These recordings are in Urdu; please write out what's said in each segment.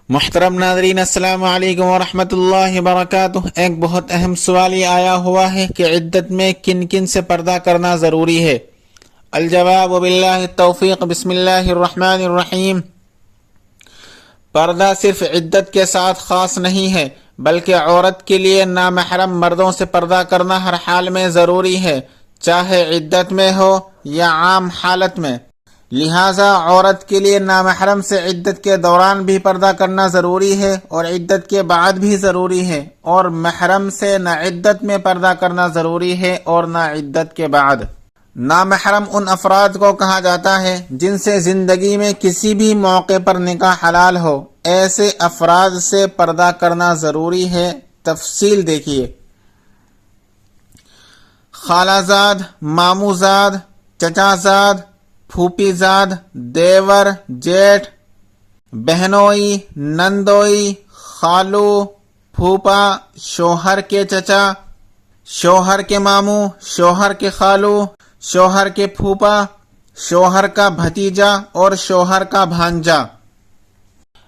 محترم ناظرین، السلام علیکم ورحمۃ اللہ وبرکاتہ۔ ایک بہت اہم سوال یہ آیا ہوا ہے کہ عدت میں کن کن سے پردہ کرنا ضروری ہے۔ الجواب باللہ التوفیق۔ بسم اللہ الرحمن الرحیم۔ پردہ صرف عدت کے ساتھ خاص نہیں ہے، بلکہ عورت کے لیے نامحرم مردوں سے پردہ کرنا ہر حال میں ضروری ہے، چاہے عدت میں ہو یا عام حالت میں۔ لہٰذا عورت کے لیے نامحرم سے عدت کے دوران بھی پردہ کرنا ضروری ہے اور عدت کے بعد بھی ضروری ہے، اور محرم سے نہ عدت میں پردہ کرنا ضروری ہے اور نہ عدت کے بعد۔ نامحرم ان افراد کو کہا جاتا ہے جن سے زندگی میں کسی بھی موقع پر نکاح حلال ہو، ایسے افراد سے پردہ کرنا ضروری ہے۔ تفصیل دیکھیے۔ خالہ زاد، ماموں زاد، چچا زاد، پھوپھی زاد، دیور، جیٹھ، بہنوئی، نندوئی، خالو، پھوپا، شوہر کے چچا، شوہر کے ماموں، شوہر کے خالو، شوہر کے پھوپا، شوہر کا بھتیجا اور شوہر کا بھانجا۔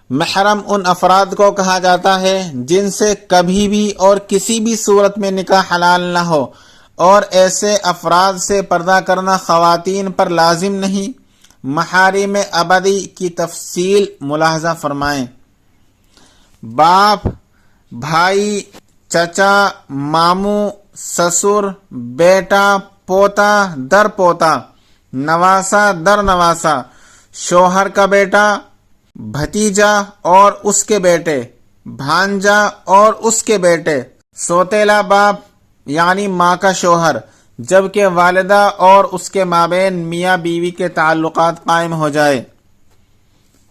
محرم ان افراد کو کہا جاتا ہے جن سے کبھی بھی اور کسی بھی صورت میں نکاح حلال نہ ہو، اور ایسے افراد سے پردہ کرنا خواتین پر لازم نہیں۔ محارم ابدی کی تفصیل ملاحظہ فرمائیں۔ باپ، بھائی، چچا، ماموں، سسر، بیٹا، پوتا در پوتا، نواسا در نواسا، شوہر کا بیٹا، بھتیجا اور اس کے بیٹے، بھانجا اور اس کے بیٹے، سوتیلا باپ یعنی ماں کا شوہر، جبکہ والدہ اور اس کے مابین میاں بیوی کے تعلقات قائم ہو جائے۔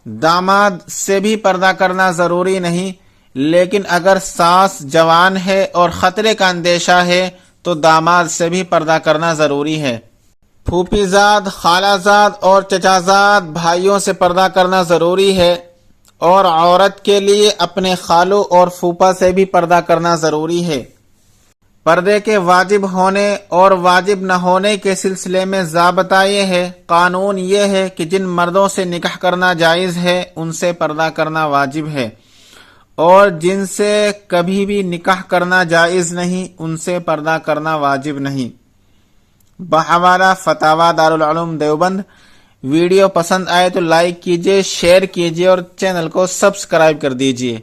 داماد سے بھی پردہ کرنا ضروری نہیں، لیکن اگر ساس جوان ہے اور خطرے کا اندیشہ ہے تو داماد سے بھی پردہ کرنا ضروری ہے۔ پھوپھی زاد، خالہ زاد اور چچا زاد بھائیوں سے پردہ کرنا ضروری ہے، اور عورت کے لیے اپنے خالو اور پھوپھا سے بھی پردہ کرنا ضروری ہے۔ پردے کے واجب ہونے اور واجب نہ ہونے کے سلسلے میں ضابطہ یہ ہے، قانون یہ ہے کہ جن مردوں سے نکاح کرنا جائز ہے ان سے پردہ کرنا واجب ہے، اور جن سے کبھی بھی نکاح کرنا جائز نہیں ان سے پردہ کرنا واجب نہیں۔ بحوالہ فتاوی دارالعلوم دیوبند۔ ویڈیو پسند آئے تو لائک کیجیے، شیئر کیجیے اور چینل کو سبسکرائب کر دیجیے۔